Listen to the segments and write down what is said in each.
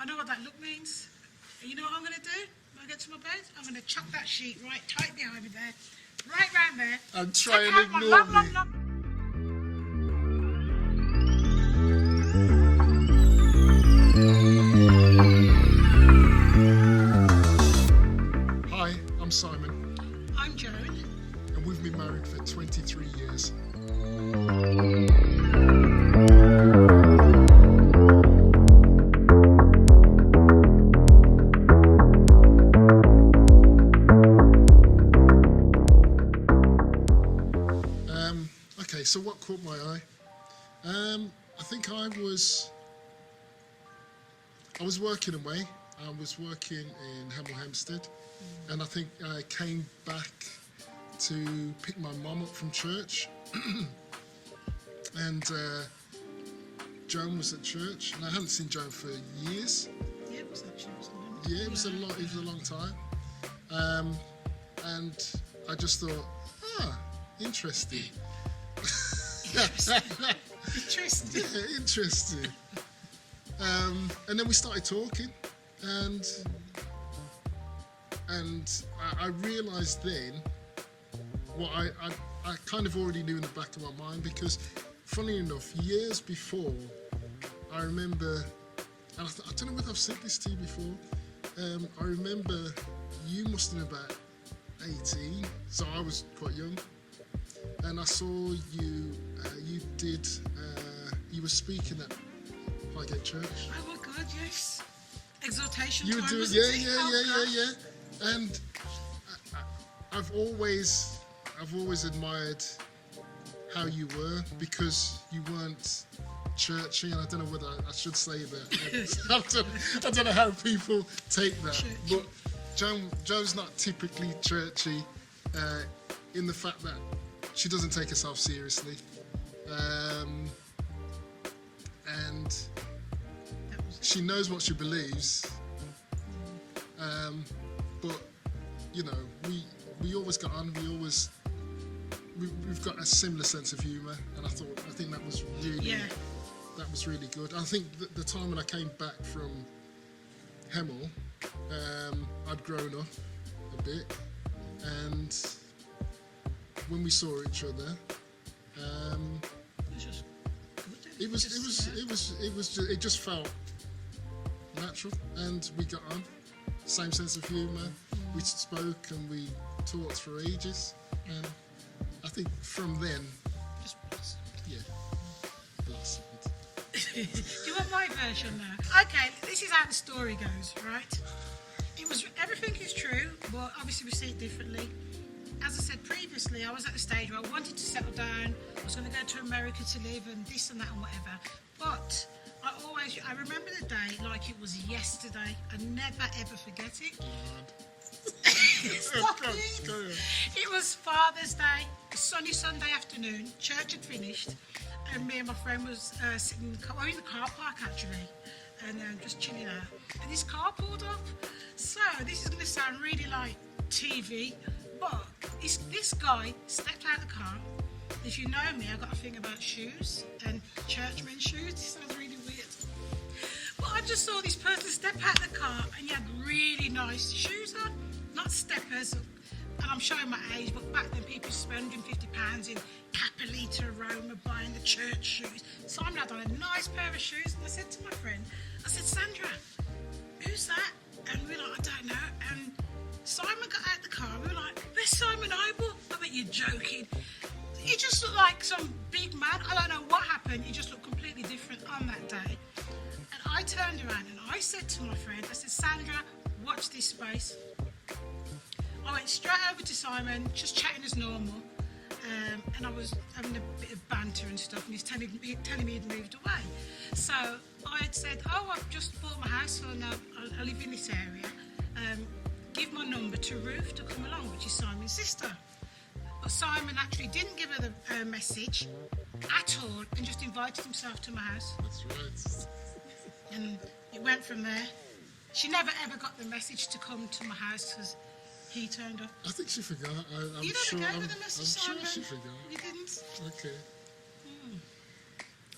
I know what that look means. And you know what I'm going to do when I get to my bed? I'm going to chuck that sheet right tight behind me there, right round there. And try and ignore me. Hi, I'm Simon. I'm Joan. And we've been married for 23 years. Okay, so what caught my eye? I think I was working away. I was working in Hemel Hempstead, and I think I came back to pick my mum up from church, and Joan was at church, and I hadn't seen Joan for years. Yeah, it was actually Yeah, it was a long time, and I just thought, interesting. Interesting. Yeah, interesting. And then we started talking, and I realised then what I kind of already knew in the back of my mind, because funny enough, years before, I remember, and I don't know whether I've said this to you before, I remember you must have been about 18, so I was quite young, and I saw you, you were speaking at Highgate Church. Oh my God, yes. Exhortation You were time, doing, wasn't it? yeah. And I've always admired how you were, because you weren't churchy, and I don't know whether I should say that. I don't know how people take that. Churchy. But Joan's not typically churchy in the fact that she doesn't take herself seriously. And she knows what she believes. But, you know, we always got on, we've got a similar sense of humour, and I think that was really good. I think the time when I came back from Hemel, I'd grown up a bit, and when we saw each other, it just felt natural, and we got on. Same sense of humour. We spoke and we talked for ages, and I think from then, Just blossomed. yeah, blossomed. Do you want my version now? Okay, this is how the story goes, right? Everything is true, but obviously we see it differently. As I said previously, I was at the stage where I wanted to settle down. I was going to go to America to live, and this and that and whatever. But I remember the day like it was yesterday. I never ever forget it. Stop it. Go on. It was Father's Day, a sunny Sunday afternoon. Church had finished, and me and my friend was sitting in the car park actually, and just chilling out. And this car pulled up. So this is going to sound really like TV, but this guy stepped out of the car. If you know me, I've got a thing about shoes and churchmen's shoes. This sounds really weird. But I just saw this person step out of the car, and he had really nice shoes on, not steppers. And I'm showing my age, but back then people spent £150 in Capelita, Roma, buying the church shoes. Simon had on a nice pair of shoes, and I said to my friend, Sandra, who's that? And we were like, I don't know. And Simon got out the car, and we were like, where's Simon Ible? I bet you're joking. He just looked like some big man. I don't know what happened. He just looked completely different on that day. And I turned around and I said to my friend, I said, Sandra, watch this space. I went straight over to Simon, just chatting as normal. And I was having a bit of banter and stuff, and he's telling me he'd moved away. So I had said, I've just bought my house, and I live in this area. Give my number to Ruth to come along, which is Simon's sister. But Simon actually didn't give her the message at all, and just invited himself to my house. That's right. And it went from there. She never ever got the message to come to my house because he turned up. I think she forgot. I'm You never sure. gave her the message, I'm Simon. sure she forgot. You didn't. Okay.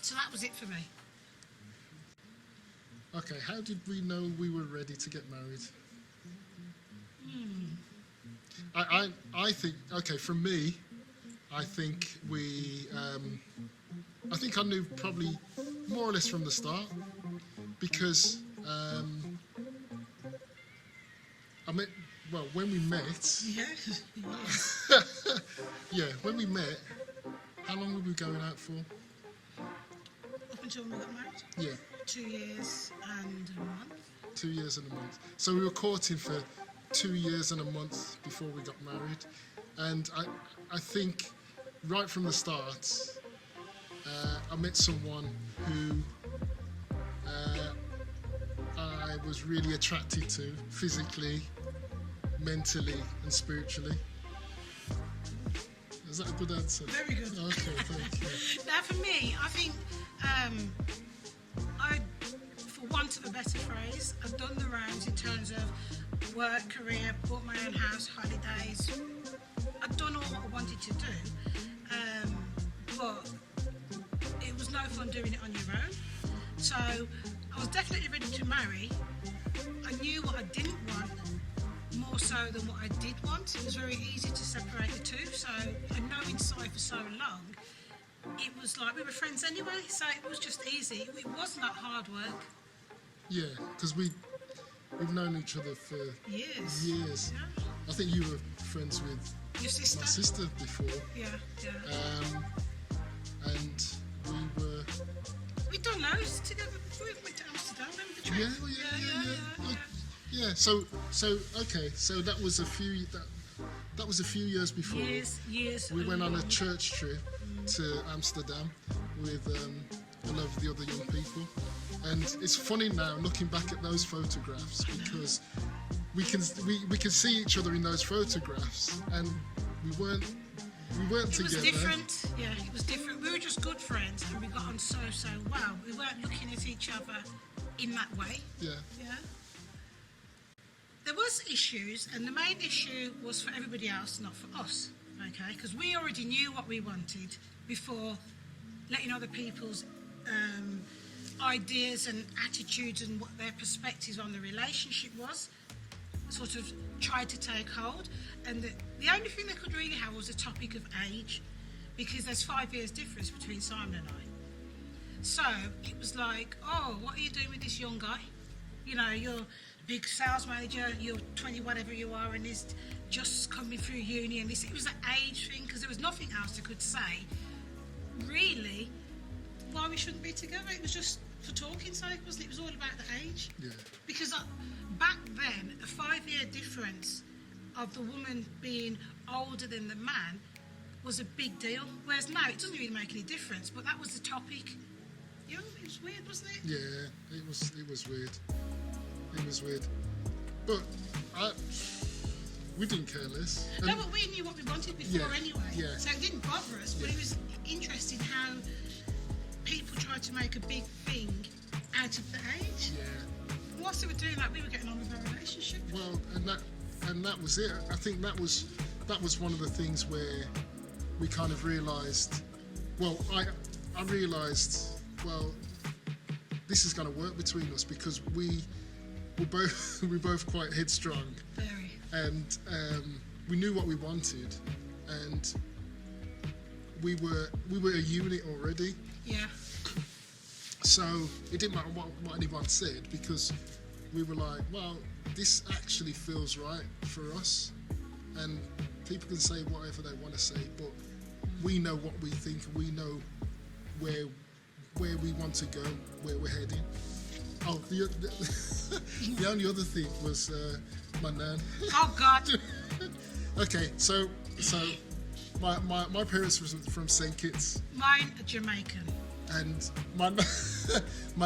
So that was it for me. Okay, how did we know we were ready to get married? I think, okay, for me, I think I think I knew probably more or less from the start, because when we met, Yeah. yeah, when we met, how long were we going out for? Up until we got married. Yeah, 2 years and a month. 2 years and a month. So we were courting for 2 years and a month before we got married. And I think right from the start, I met someone who I was really attracted to physically, mentally and spiritually. Is that a good answer? Very good. Okay, thank you. Now, for me, I think, for want of a better phrase, I've done the rounds in terms of work, career, bought my own house, holidays. I've done all what I wanted to do, but it was no fun doing it on your own. So I was definitely ready to marry. I knew what I didn't want more so than what I did want. It was very easy to separate the two. So, and knowing Si for so long, it was like we were friends anyway. So it was just easy. It wasn't that hard work. Yeah, because we've known each other for Years. years. Yeah. I think you were friends with Your sister? my sister before. Yeah, yeah. And We've done those together before. We went to Amsterdam. Remember the trip? yeah. Yeah. So okay. So that was a few years before. Years. We went on a church trip to Amsterdam with a lot of the other young people, and it's funny now looking back at those photographs, because we can see each other in those photographs, and we weren't It together. was different. Yeah, it was different. We were just good friends, and we got on so well. We weren't looking at each other in that way. Yeah. Yeah. There was issues, and the main issue was for everybody else, not for us. Okay, because we already knew what we wanted before letting other people's ideas and attitudes and what their perspectives on the relationship was sort of tried to take hold. And the only thing they could really have was the topic of age, because there's 5 years difference between Simon and I. So it was like, oh, what are you doing with this young guy? You know, you're a big sales manager, you're 20 whatever you are, and he's just coming through uni, and this. It was an age thing, because there was nothing else they could say really why we shouldn't be together. It was just for talking sake, wasn't it? It was all about the age. Yeah. Because back then, a 5-year difference of the woman being older than the man was a big deal. Whereas now, it doesn't really make any difference, but that was the topic. You know, it was weird, wasn't it? Yeah, it was weird. It was weird. But we didn't care less. No, but we knew what we wanted before anyway. Yeah. So it didn't bother us, but it was interesting how people tried to make a big thing out of the age. Yeah. Whilst they were doing that, we were getting on with our relationship. Well, and that was it. I think that was one of the things where we kind of realised. Well, I realised. Well, this is going to work between us, because we're both quite headstrong. Very. And we knew what we wanted, and we were a unit already. Yeah. So it didn't matter what anyone said, because we were like, well, this actually feels right for us, and people can say whatever they want to say, but we know what we think, and we know where we want to go, where we're heading. Oh, the only other thing was my nan. Oh God. Okay, so my parents were from St. Kitts, Mine are Jamaican. and my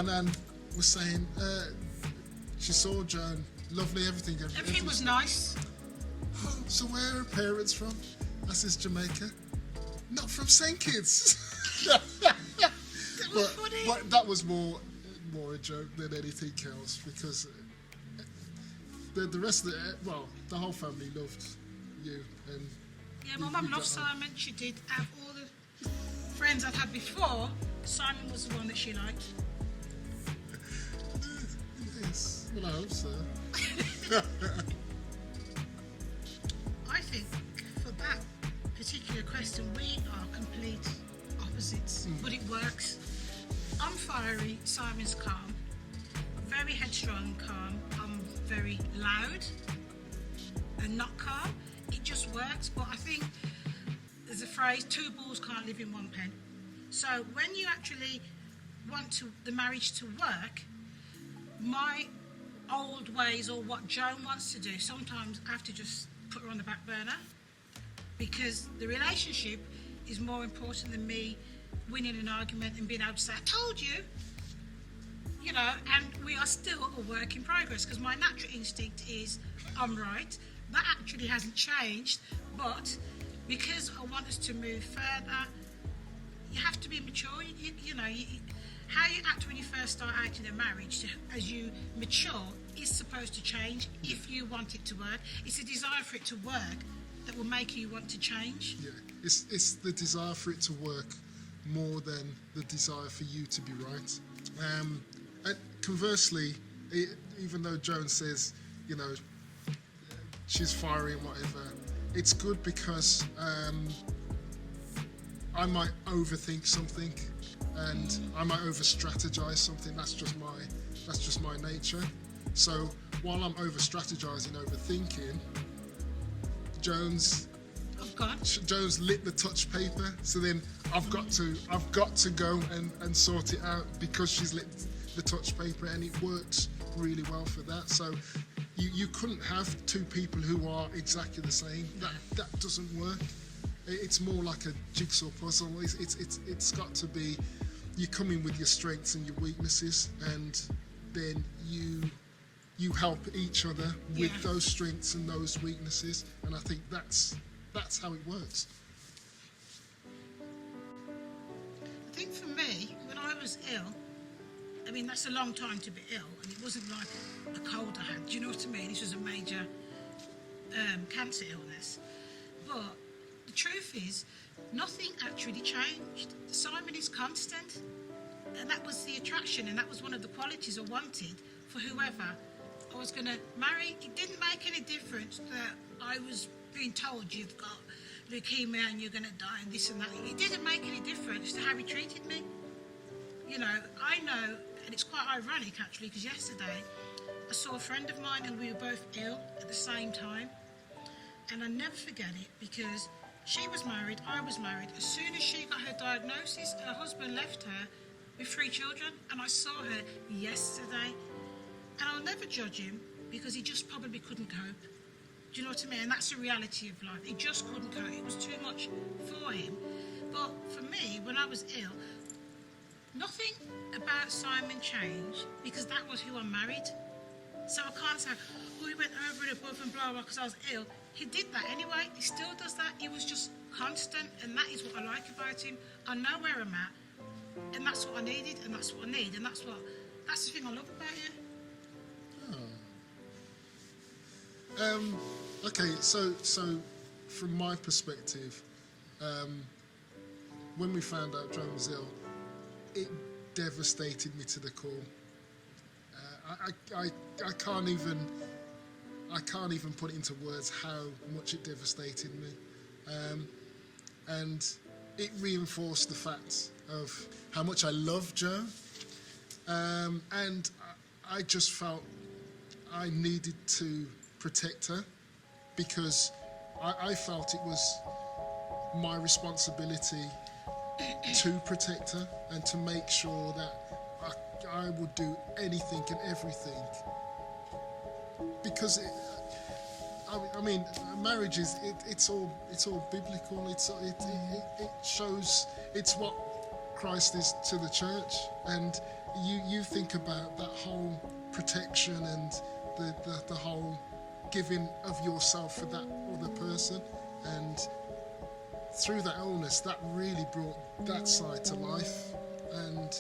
nan was saying she saw Joan, lovely, everything Everything was nice. Oh, so where are her parents from? I says Jamaica. Not from St. Kitts. That was funny. But that was more a joke than anything else, because the rest of the whole family loved you, and Yeah, my mum loved Simon. She did. Out of all the friends I've had before, Simon was the one that she liked. Yes. Well, I hope so. I think for that particular question, we are complete opposites, but it works. I'm fiery, Simon's calm, very headstrong, calm. I'm very loud and not calm. It just works. But I think there's a phrase, two bulls can't live in one pen. So when you actually want the marriage to work, my old ways or what Joan wants to do, sometimes I have to just put her on the back burner, because the relationship is more important than me winning an argument and being able to say, I told you, and we are still a work in progress, because my natural instinct is I'm right. That actually hasn't changed, but because I want us to move further, you have to be mature. How you act when you first start out in a marriage, as you mature, is supposed to change if you want it to work. It's a desire for it to work that will make you want to change. Yeah, it's the desire for it to work more than the desire for you to be right. And conversely, even though Joan says, she's fiery and whatever, it's good because I might overthink something, and I might over-strategize something. That's just my nature. So while I'm over-strategizing, overthinking, Joan's lit the touch paper. So then I've got to go and sort it out because she's lit the touch paper, and it works really well for that. So you couldn't have two people who are exactly the same. That doesn't work. It's more like a jigsaw puzzle. It's got to be, you come in with your strengths and your weaknesses, and then you help each other with those strengths and those weaknesses, and I think that's how it works. I think for me, when I was ill, that's a long time to be ill, and it wasn't like a cold I had, do you know what I mean? This was a major cancer illness. But the truth is, nothing actually changed. Simon is constant, and that was the attraction, and that was one of the qualities I wanted for whoever I was going to marry. It didn't make any difference that I was being told you've got leukemia and you're going to die and this and that. It didn't make any difference to how he treated me. I know, and it's quite ironic actually, because yesterday I saw a friend of mine and we were both ill at the same time, and I'll never forget it, because she was married, I was married. As soon as she got her diagnosis, her husband left her with 3 children, and I saw her yesterday. And I'll never judge him, because he just probably couldn't cope. Do you know what I mean? And that's the reality of life. He just couldn't cope. It was too much for him. But for me, when I was ill, nothing about Simon changed, because that was who I married. So I can't say, he went over and above and blah, blah, because I was ill. He did that anyway. He still does that. He was just constant, and that is what I like about him. I know where I'm at, and that's what I needed, and that's what I need, and that's the thing I love about you. Okay, so from my perspective, when we found out Joan was ill, it devastated me to the core. I can't even put it into words how much it devastated me, and it reinforced the fact of how much I love Joan, and I just felt I needed to protect her, because I felt it was my responsibility to protect her and to make sure that I would do anything and everything, because marriage is it's all biblical. It shows it's what Christ is to the church, and you think about that whole protection and the whole giving of yourself for that other person, and through that illness that really brought that side to life. And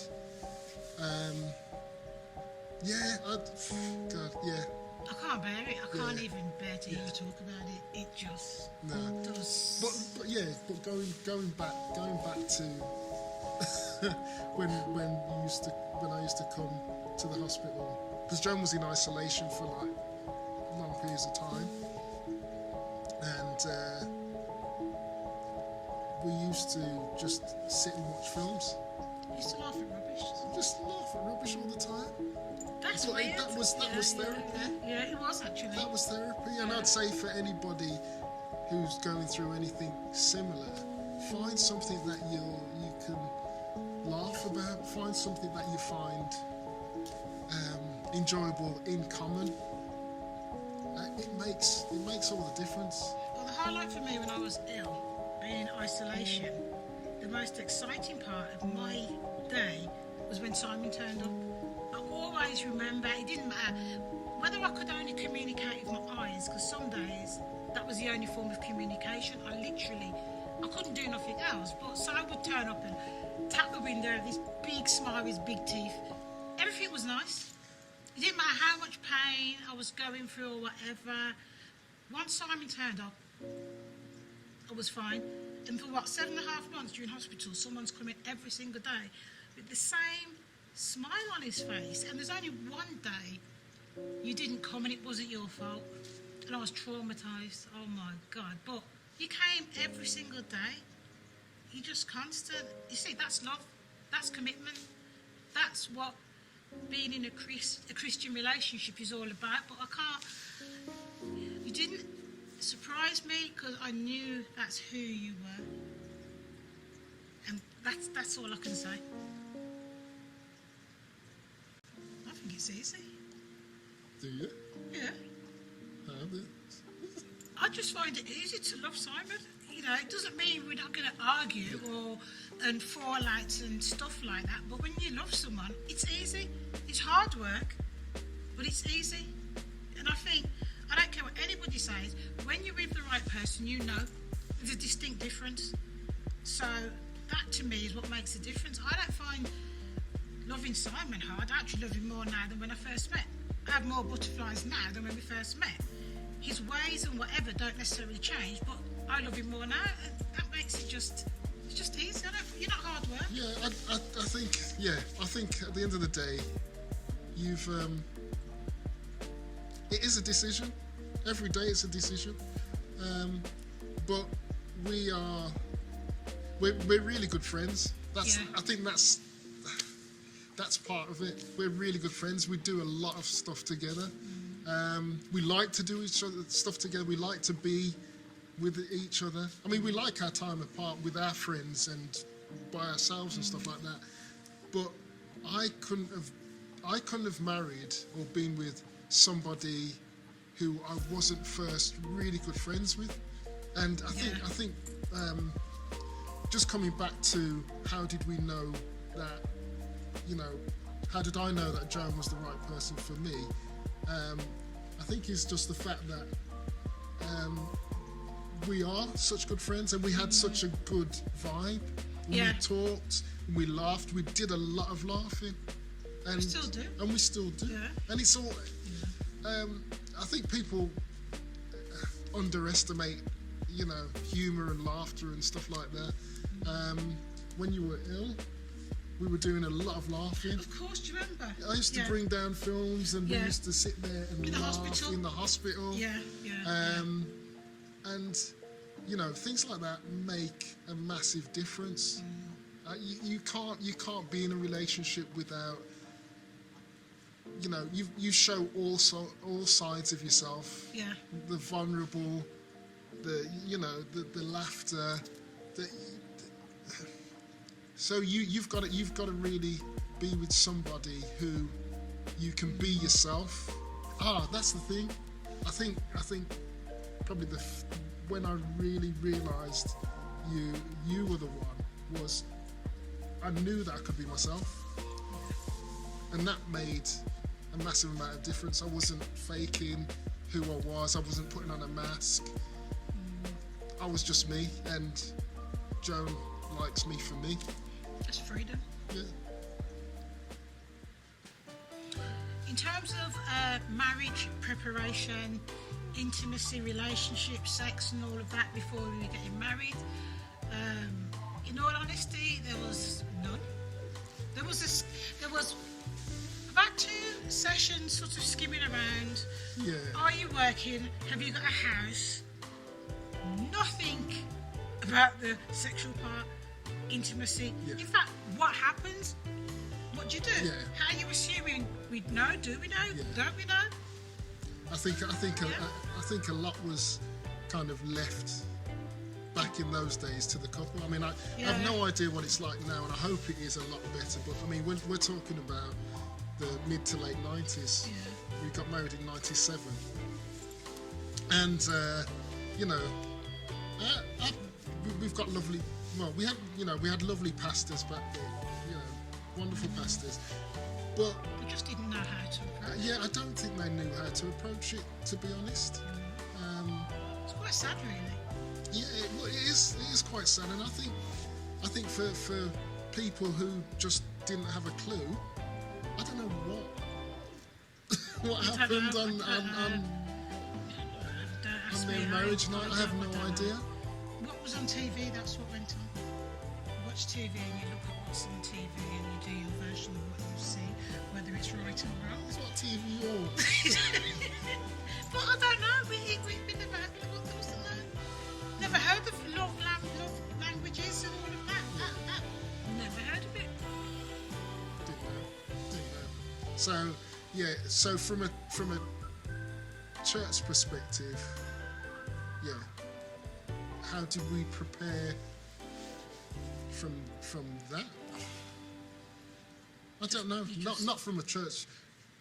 I can't bear it. I can't even bear to even talk about it. It just does. But going back to when I used to come to the hospital because Joan was in isolation for like long periods of time, and we used to just sit and watch films. You used to laugh at rubbish. Just laugh at rubbish all the time. That's But weird. that was therapy. Yeah, it was actually. That was therapy, and I'd say for anybody who's going through anything similar, find something that you can laugh about. Find something that you find enjoyable in common. It makes all the difference. Well, the highlight for me when I was ill, being in isolation, the most exciting part of my day was when Simon turned up. I always remember, it didn't matter whether I could only communicate with my eyes, because some days that was the only form of communication. I couldn't do nothing else. But Simon would turn up and tap the window, this big smile with his big teeth. Everything was nice. It didn't matter how much pain I was going through or whatever. Once Simon turned up, I was fine. And for 7.5 months during hospital, someone's coming every single day with the same smile on his face. And there's only one day you didn't come and it wasn't your fault. And I was traumatised. Oh my God. But you came every single day. You're just constant. You see, that's love. That's commitment. That's what being in a Christian relationship is all about. But I can't. You didn't surprise me because I knew that's who you were. And that's all I can say. I think it's easy. Do you? Yeah. How I just find it easy to love Simon. You know, it doesn't mean we're not going to argue and fallouts and stuff like that. But when you love someone, it's easy. It's hard work, but it's easy. And I think, I don't care what anybody says, when you're with the right person, you know there's a distinct difference. So that to me is what makes a difference. I don't find loving Simon hard. I actually love him more now than when I first met. I have more butterflies now than when we first met. His ways and whatever don't necessarily change, but I love him more now. And that makes it it's just easy. You're not hard work. Yeah, I think at the end of the day, it is a decision. Every day it's a decision. But we're really good friends. I think that's part of it. We're really good friends. We do a lot of stuff together. We like to do stuff together. We like to be with each other. I mean, we like our time apart with our friends and by ourselves and stuff like that. But I couldn't have married or been with somebody who I wasn't first really good friends with. And I think just coming back to how did we know that, how did I know that Joan was the right person for me? I think it's just the fact that we are such good friends and we had such a good vibe. We talked, we laughed, we did a lot of laughing. And we still do. And we still do. Yeah. And it's all, I think people underestimate, humour and laughter and stuff like that. When you were ill, we were doing a lot of laughing. Of course, do you remember? I used to bring down films and we used to sit there and laugh in the hospital. And, things like that make a massive difference. You can't be in a relationship without, you show all sides of yourself. Yeah. The vulnerable, the laughter, so you've got to really be with somebody who you can be yourself. That's the thing. I think probably when I really realised you were the one was I knew that I could be myself, and that made a massive amount of difference. I wasn't faking who I was. I wasn't putting on a mask. I was just me, and Joan likes me for me. That's freedom. Yeah. In terms of marriage preparation, intimacy, relationship, sex and all of that before we were getting married, in all honesty, there was none. There was about 2 sessions sort of skimming around. Yeah. Are you working? Have you got a house? Nothing about the sexual part, intimacy. Yeah. In fact, what happens? What do you do? Yeah. How are you assuming we know? Do we know? Yeah. Don't we know? I think Yeah. a lot was kind of left back in those days to the couple. I mean, I have no idea what it's like now, and I hope it is a lot better. But I mean, we're talking about the mid to late 90s. Yeah. We got married in 97, and you know, we've got lovely. Well, we had lovely pastors back then. You know, wonderful pastors, but. We just didn't know how to approach it. Yeah, I don't think they knew how to approach it, to be honest. It's quite sad, really. Yeah, it is quite sad, and I think for people who just didn't have a clue, I don't know what happened on their marriage night. I have no idea. What was on TV? That's what went on. You watch TV and you look at what's on TV and you do your version of what you see, whether it's right or wrong. That's what TV you're. But I don't know. We never had what there was to know. Never heard of love languages and all of that. Never heard of it. Didn't know. So yeah, so from a church perspective, yeah, how do we prepare from that? I don't know. Not from a church,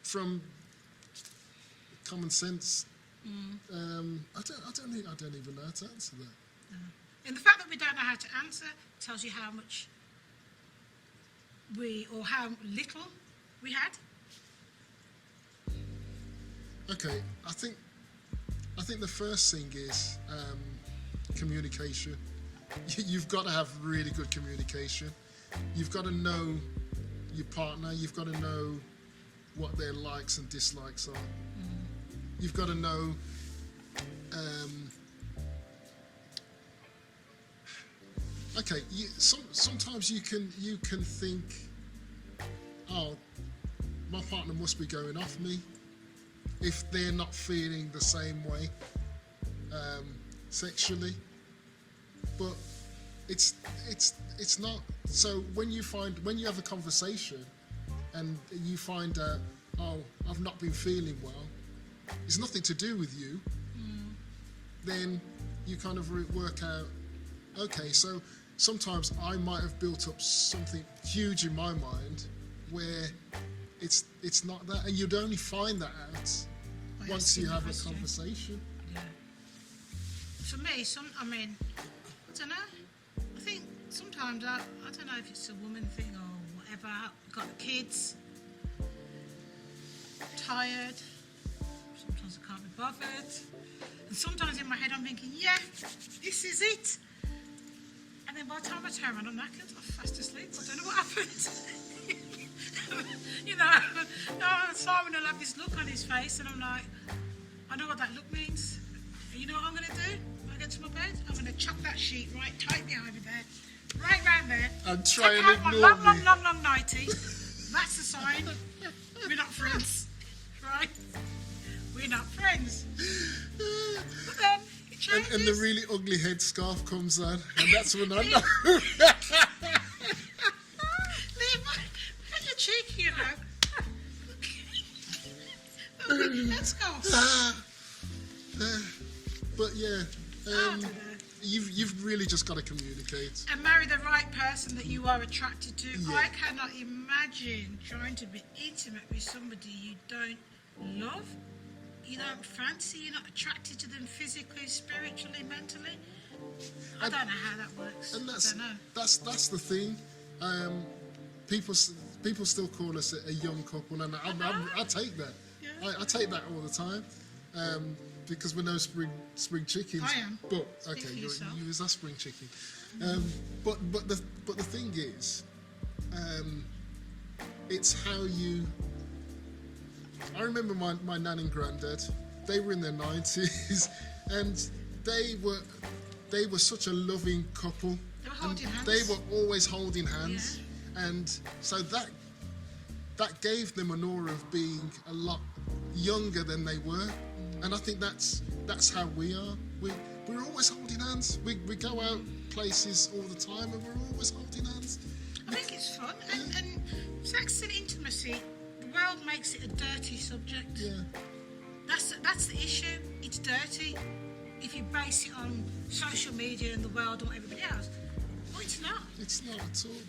from common sense. I don't even know how to answer that. And the fact that we don't know how to answer tells you how much how little we had. Okay, I think the first thing is communication. You've got to have really good communication. You've got to know your partner. You've got to know what their likes and dislikes are. You've got to know. Okay, sometimes you can think, oh, my partner must be going off me if they're not feeling the same way sexually, but it's not. So when you have a conversation and you find out, oh, I've not been feeling well, it's nothing to do with you, then you kind of work out, okay, so sometimes I might have built up something huge in my mind where it's not that, and you'd only find that out once you have a conversation. Yeah. For me, I don't know. I think sometimes I don't know if it's a woman thing or whatever. I've got kids, tired. Sometimes I can't be bothered. And sometimes in my head I'm thinking, yeah, this is it. And then by the time I turn around, I'm knackered. I'm fast asleep. I don't know what happened. You know, Simon will have this look on his face, and I'm like, I know what that look means. And you know what I'm going to do? When I get to my bed, I'm going to chuck that sheet right tight behind me there, right round there. And try and take out ignore my me. long nightie. That's a sign we're not friends, right? We're not friends. But then it changes. And the really ugly headscarf comes on, and that's when I know. You're cheeky, you know. Let's go. But yeah, I don't know. you've really just got to communicate. And marry the right person that you are attracted to. Yeah. I cannot imagine trying to be intimate with somebody you don't love, you don't fancy, you're not attracted to them physically, spiritually, mentally. I don't know how that works. And I don't know. that's the thing. People still call us a young couple, and I take that. Yeah. I take that all the time. Because we're no spring chickens. I am. But Speak okay, for you yourself. was a spring chicken. But the thing is, it's how you. I remember my nan and granddad. They were in their 90s, and they were such a loving couple. They were holding hands. They were always holding hands, and so that gave them an aura of being a lot younger than they were. And I think that's how we are. We're always holding hands. We go out places all the time and we're always holding hands. I think it's fun, and sex and intimacy, the world makes it a dirty subject. Yeah. That's the issue. It's dirty if you base it on social media and the world and everybody else. Well, it's not. It's not at all.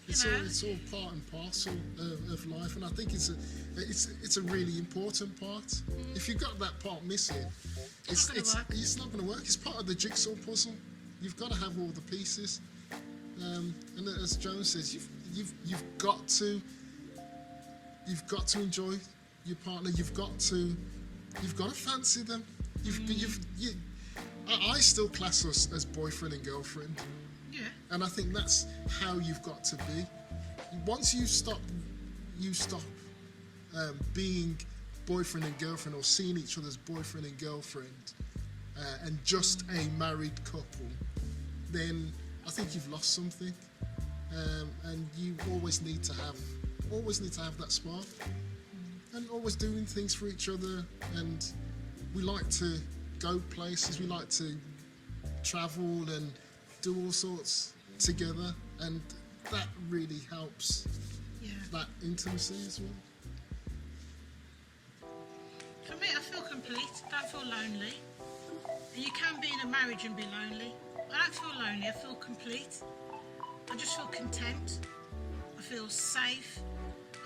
know? It's all part and parcel of life, and I think it's a really important part. If you've got that part missing, it's not going to work. It's part of the jigsaw puzzle. You've got to have all the pieces, and as Joan says, you've got to enjoy your partner. You've got to fancy them. I still class us as boyfriend and girlfriend. Yeah. And I think that's how you've got to be. Once you stop being boyfriend and girlfriend, or seeing each other as boyfriend and girlfriend, and just a married couple, then I think you've lost something. And you always need to have that spark, and always doing things for each other. And we like to go places. We like to travel and do all sorts together, and that really helps. Yeah. That intimacy as well. For me, I feel complete. I don't feel lonely. And you can be in a marriage and be lonely. I don't feel lonely. I feel complete. I just feel content. I feel safe.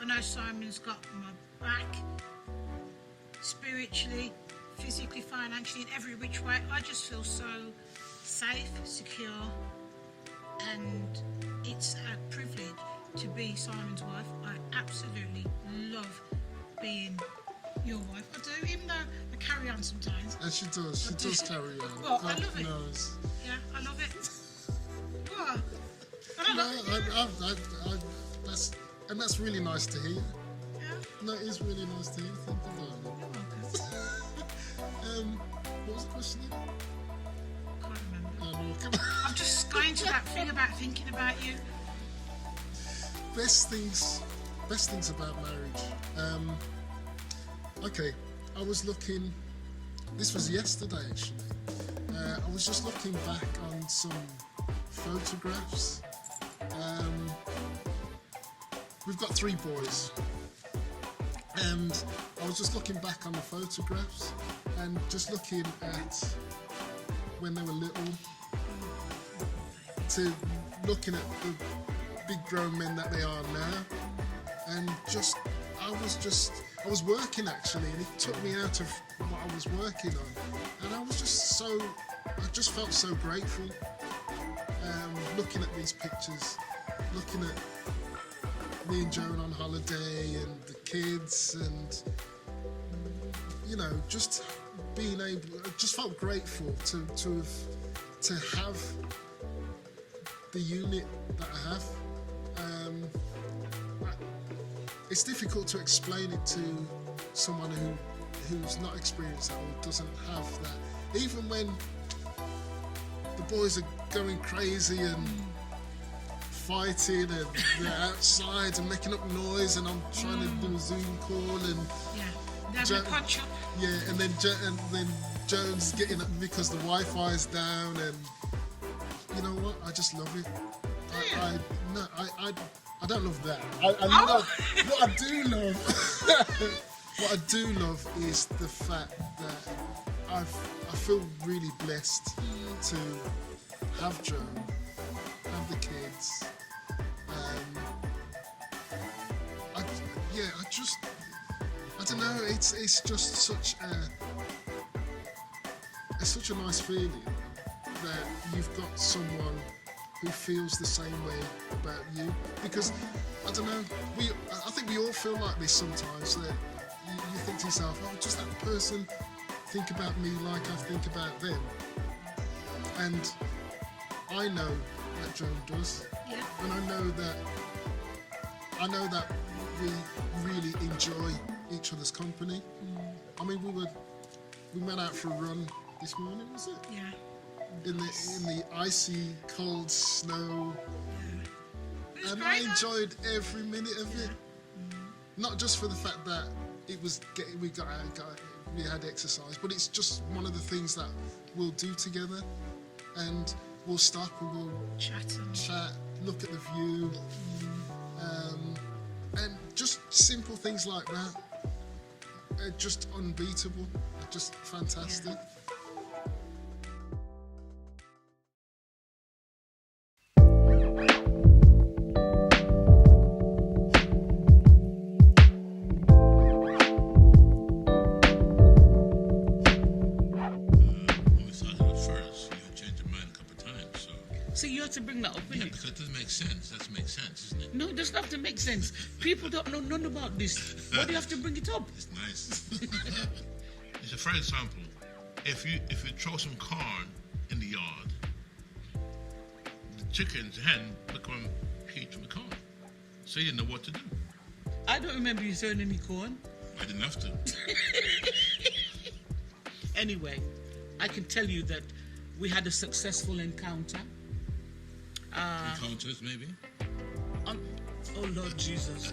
I know Simon's got my back, spiritually, physically, financially, in every which way. I just feel so safe, secure, and it's a privilege to be Simon's wife. I absolutely love being your wife. I do, even though I carry on sometimes. And she does. She does carry on. Well, God I love it. knows. Yeah, I love it. What? I don't know. That's really nice to hear. Yeah, No, it is really nice to hear. Thank you, darling. you're welcome. What was the question again? Can't remember. No. I'm just going to that thing about thinking about you. Best things about marriage. Okay, I was looking. This was yesterday, actually. I was just looking back on some photographs. We've got 3 boys, and I was just looking back on the photographs and just looking at when they were little to looking at the big grown men that they are now, and I was working actually, and it took me out of what I was working on, and I just felt so grateful looking at these pictures, looking at me and Joan on holiday and the kids, and just being able, I just felt grateful to have the unit that I have. It's difficult to explain it to someone who's not experienced that or doesn't have that. Even when the boys are going crazy and fighting and they're outside and making up noise, and I'm trying to do a Zoom call, and They're punch up. yeah, and then Joan's getting up because the Wi-Fi's down, and you know what? I just love it. I don't love that. I love what I do love. What I do love is the fact that I feel really blessed to have Joan, have the kids. I don't know. It's just such a nice feeling that you've got someone who feels the same way about you. Because I don't know. I think we all feel like this sometimes. That you think to yourself, "Oh, does that person think about me like I think about them?" And I know that Joan does. Yeah. And I know that we really enjoy each other's company. I mean, we went out for a run this morning, was it? Yeah. In the icy, cold snow, It was and great, I enjoyed every minute of it. not just for the fact that it was we had exercise, but it's just one of the things that we'll do together, and we'll stop and we'll chat, look at the view, and just simple things like that are just unbeatable, just fantastic. Yeah. So you have to bring that up, innit? Yeah, because it doesn't make sense. That doesn't make sense, isn't it? No, it doesn't have to make sense. People don't know none about this. Why do you have to bring it up? It's nice. It's a for example, if you throw some corn in the yard, the hen become heat from the corn. So you know what to do. I don't remember you throwing any corn. I didn't have to. Anyway, I can tell you that we had a successful encounter. Encounters, maybe? Oh, Lord Jesus.